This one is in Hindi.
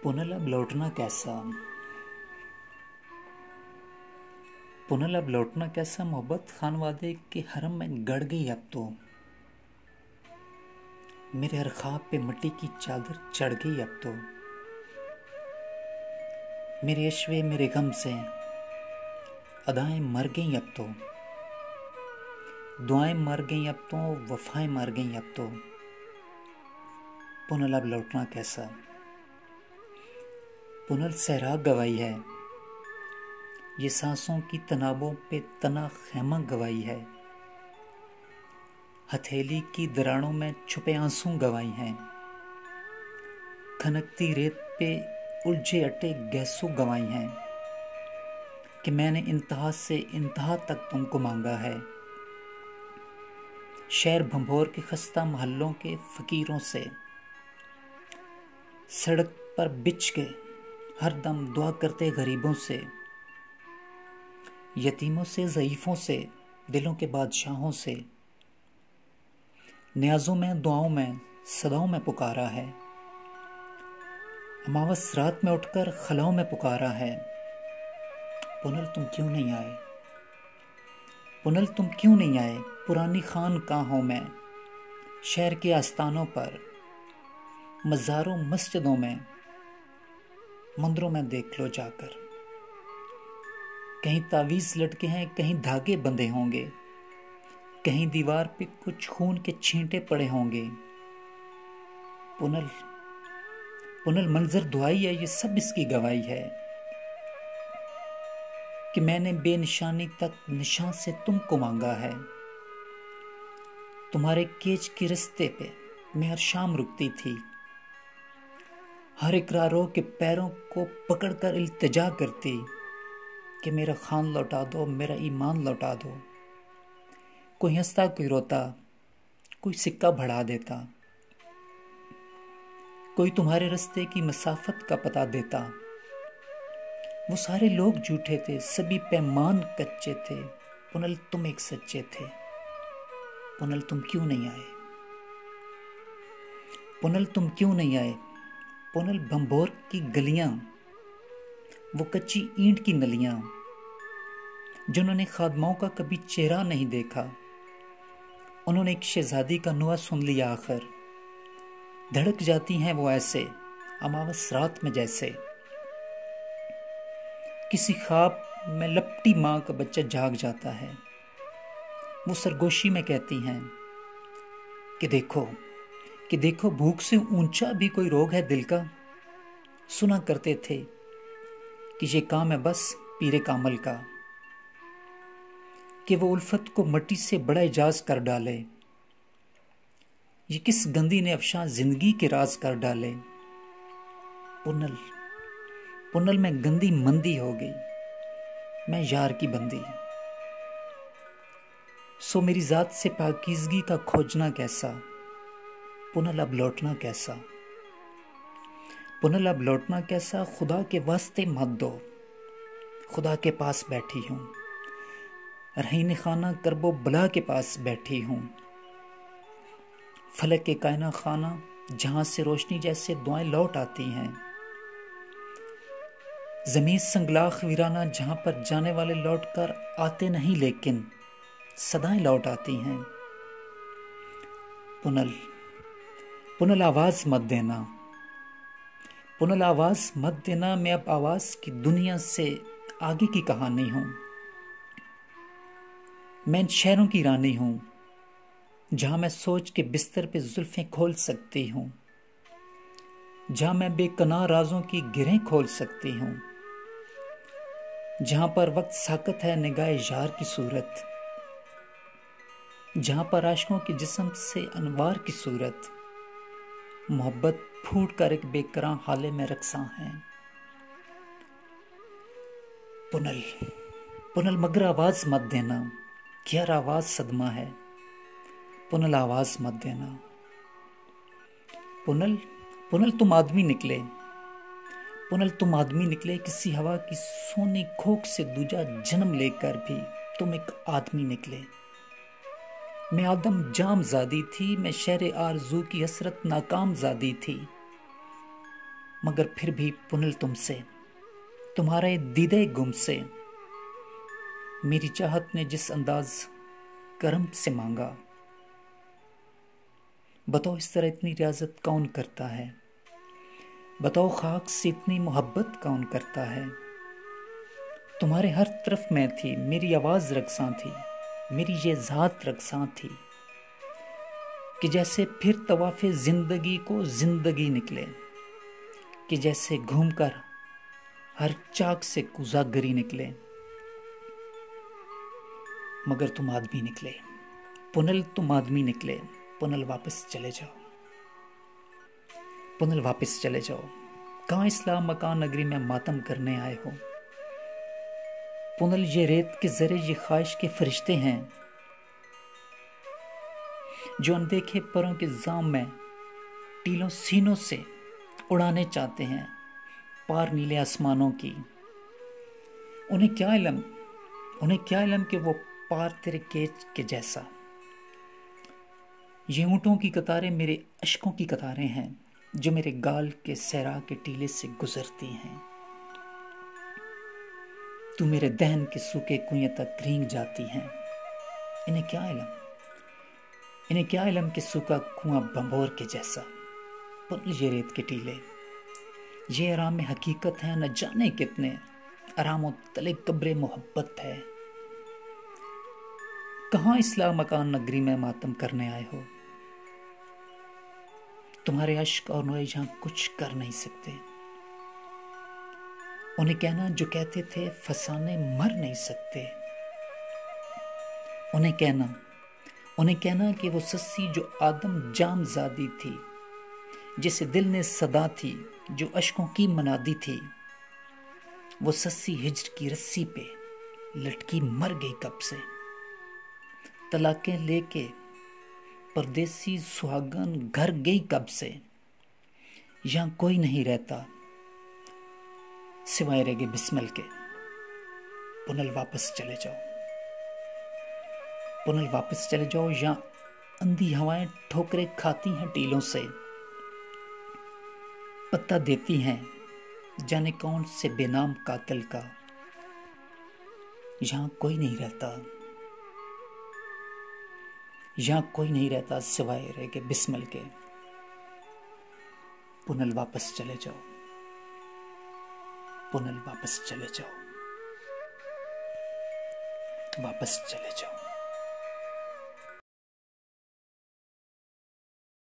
पुनः अब लौटना कैसा। पुनः अब लौटना कैसा मोहब्बत खानवादे के हरम में गड़ गई अब तो। मेरे हर ख्वाब पे मिट्टी की चादर चढ़ गई अब तो। मेरे अश्वे मेरे गम से अदाएं मर गई अब तो। दुआएं मर गई अब तो, वफाएं मर गई अब तो। पुनः अब लौटना कैसा। पुनः सहरा गवाई है, ये सांसों की तनाबों पे तना खैमा गवाई है। हथेली की दरारों में छुपे आंसू गवाई हैं। खनकती रेत पे उलझे अटे गैसू गवाई हैं कि मैंने इंतहा से इंतहा तक तुमको मांगा है। शहर भंभोर के खस्ता महल्लों के फकीरों से सड़क पर बिछ के हर दम दुआ करते गरीबों से, यतीमों से ज़ईफ़ों से, दिलों के बादशाहों से, न्याज़ों में दुआओं में सदाओं में पुकारा है। अमावस रात में उठकर खलाओं में पुकारा है। पुनल तुम क्यों नहीं आए, पुनल तुम क्यों नहीं आए। पुरानी खानकाहों में, शहर के आस्थानों पर, मज़ारों मस्जिदों में, मंदिरों में देख लो जाकर। कहीं तावीज़ लटके हैं, कहीं धागे बंधे होंगे, कहीं दीवार पे कुछ खून के छींटे पड़े होंगे। पुनल पुनल मंजर दुआई है, ये सब इसकी गवाही है कि मैंने बेनिशानी तक निशान से तुमको मांगा है। तुम्हारे केज के रिश्ते पे मैं हर शाम रुकती थी, हर इकरारों के पैरों को पकड़कर इल्तिजा करती कि मेरा खान लौटा दो, मेरा ईमान लौटा दो। कोई हंसता कोई रोता, कोई सिक्का बढ़ा देता, कोई तुम्हारे रास्ते की मसाफत का पता देता। वो सारे लोग झूठे थे, सभी पैमान कच्चे थे। पुनल तुम एक सच्चे थे। पुनल तुम क्यों नहीं आए, पुनल तुम क्यों नहीं आए। पुनल भंभोर की गलियां, वो कच्ची ईंट की नलियां, जिन्होंने खादमाओं का कभी चेहरा नहीं देखा। उन्होंने एक शहजादी का नुआ सुन लिया आखिर। धड़क जाती हैं वो ऐसे अमावस रात में जैसे किसी ख्वाब में लपटी माँ का बच्चा जाग जाता है। वो सरगोशी में कहती हैं कि देखो भूख से ऊंचा भी कोई रोग है दिल का। सुना करते थे कि ये काम है बस पीरे कामल का, कि वो उल्फत को मिट्टी से बड़ा एजाज कर डाले। ये किस गंदी ने अफशां जिंदगी के राज कर डाले। पुनल पुनल में गंदी मंदी हो गई, मैं यार की बंदी। सो मेरी जात से पाकीज़गी का खोजना कैसा। पुनल अब लौटना कैसा, पुनल अब लौटना कैसा। खुदा के वास्ते मत दो, खुदा के पास बैठी हूँ, रहीन खाना करबो बला के पास बैठी हूँ। फलक के कायना खाना जहां से रोशनी जैसे दुआएं लौट आती हैं। जमीन संगलाख वीराना जहां पर जाने वाले लौट कर आते नहीं, लेकिन सदाएं लौट आती हैं। पुनल पुनल आवाज मत देना, पुनल आवाज मत देना। मैं अब आवाज की दुनिया से आगे की कहानी हूं। मैं इन शहरों की रानी हूं, जहां मैं सोच के बिस्तर पे जुल्फें खोल सकती हूं, जहां मैं बेकनार राजों की गिरें खोल सकती हूं, जहां पर वक्त साकत है निगाह यार की सूरत, जहां पर आशिकों के जिस्म से अनवार की सूरत। मोहब्बत फूट कर एक बेकरां हाले में रक्सा है। पुनल पुनल मगर आवाज मत देना, कि हर आवाज सदमा है। पुनल आवाज मत देना। पुनल पुनल तुम आदमी निकले, पुनल तुम आदमी निकले। किसी हवा की सोनी खोक से दूजा जन्म लेकर भी तुम एक आदमी निकले। मैं आदम जाम ज़ादी थी, मैं शहर आरज़ू की हसरत नाकाम ज़ादी थी। मगर फिर भी पुनल तुमसे, तुम्हारे दीदे गुम से, मेरी चाहत ने जिस अंदाज करम से मांगा, बताओ इस तरह इतनी रियाजत कौन करता है? बताओ खाक से इतनी मोहब्बत कौन करता है? तुम्हारे हर तरफ मैं थी, मेरी आवाज रक्सां थी, मेरी ये जात रक्सां थी कि जैसे फिर तवाफे जिंदगी को जिंदगी निकले, कि जैसे घूमकर हर चाक से कुजागरी निकले। मगर तुम आदमी निकले पुनल, तुम आदमी निकले। पुनल वापस चले जाओ, पुनल वापस चले जाओ। कहाँ इस्लाम मकान नगरी में मातम करने आए हो? पुनल ये रेत के जरे ये ख्वाहिश के फरिश्ते हैं जो अनदेखे परों के जाम में टीलों सीनों से उड़ाने चाहते हैं पार नीले आसमानों की। उन्हें क्या इल्म कि वो पार तेरे केच के जैसा। ये ऊँटों की कतारें मेरे अश्कों की कतारें हैं जो मेरे गाल के सहरा के टीले से गुजरती हैं। तू मेरे दहन के सूखे कुएं तक रींग जाती हैं। इन्हें क्या इल्म कि सूखा कुआं बंबोर के जैसा। पुल ये रेत के टीले, ये आराम में हकीकत है, न जाने कितने आरामों तले कब्रे मोहब्बत है। कहाँ इस्लाम मकान नगरी में मातम करने आए हो? तुम्हारे अश्क और नोए जहां कुछ कर नहीं सकते। उन्हें कहना जो कहते थे फसाने मर नहीं सकते। उन्हें कहना कि वो सस्सी जो आदम जामजादी थी, जिसे दिल ने सदा थी, जो अश्कों की मनादी थी, वो सस्सी हिज्र की रस्सी पे लटकी मर गई कब से। तलाकें लेके परदेसी सुहागन घर गई कब से। यहां कोई नहीं रहता सिवाय रेगे बिस्मिल के। पुनल वापस चले जाओ, पुनल वापस चले जाओ। यहां अंधी हवाएं ठोकरें खाती हैं टीलों से, पत्ता देती हैं जाने कौन से बेनाम कातिल का। यहां कोई नहीं रहता, यहां कोई नहीं रहता सिवाय रह के बिस्मिल के। पुनल वापस चले जाओ, पुनल वापस चले जाओ, वापस चले जाओ।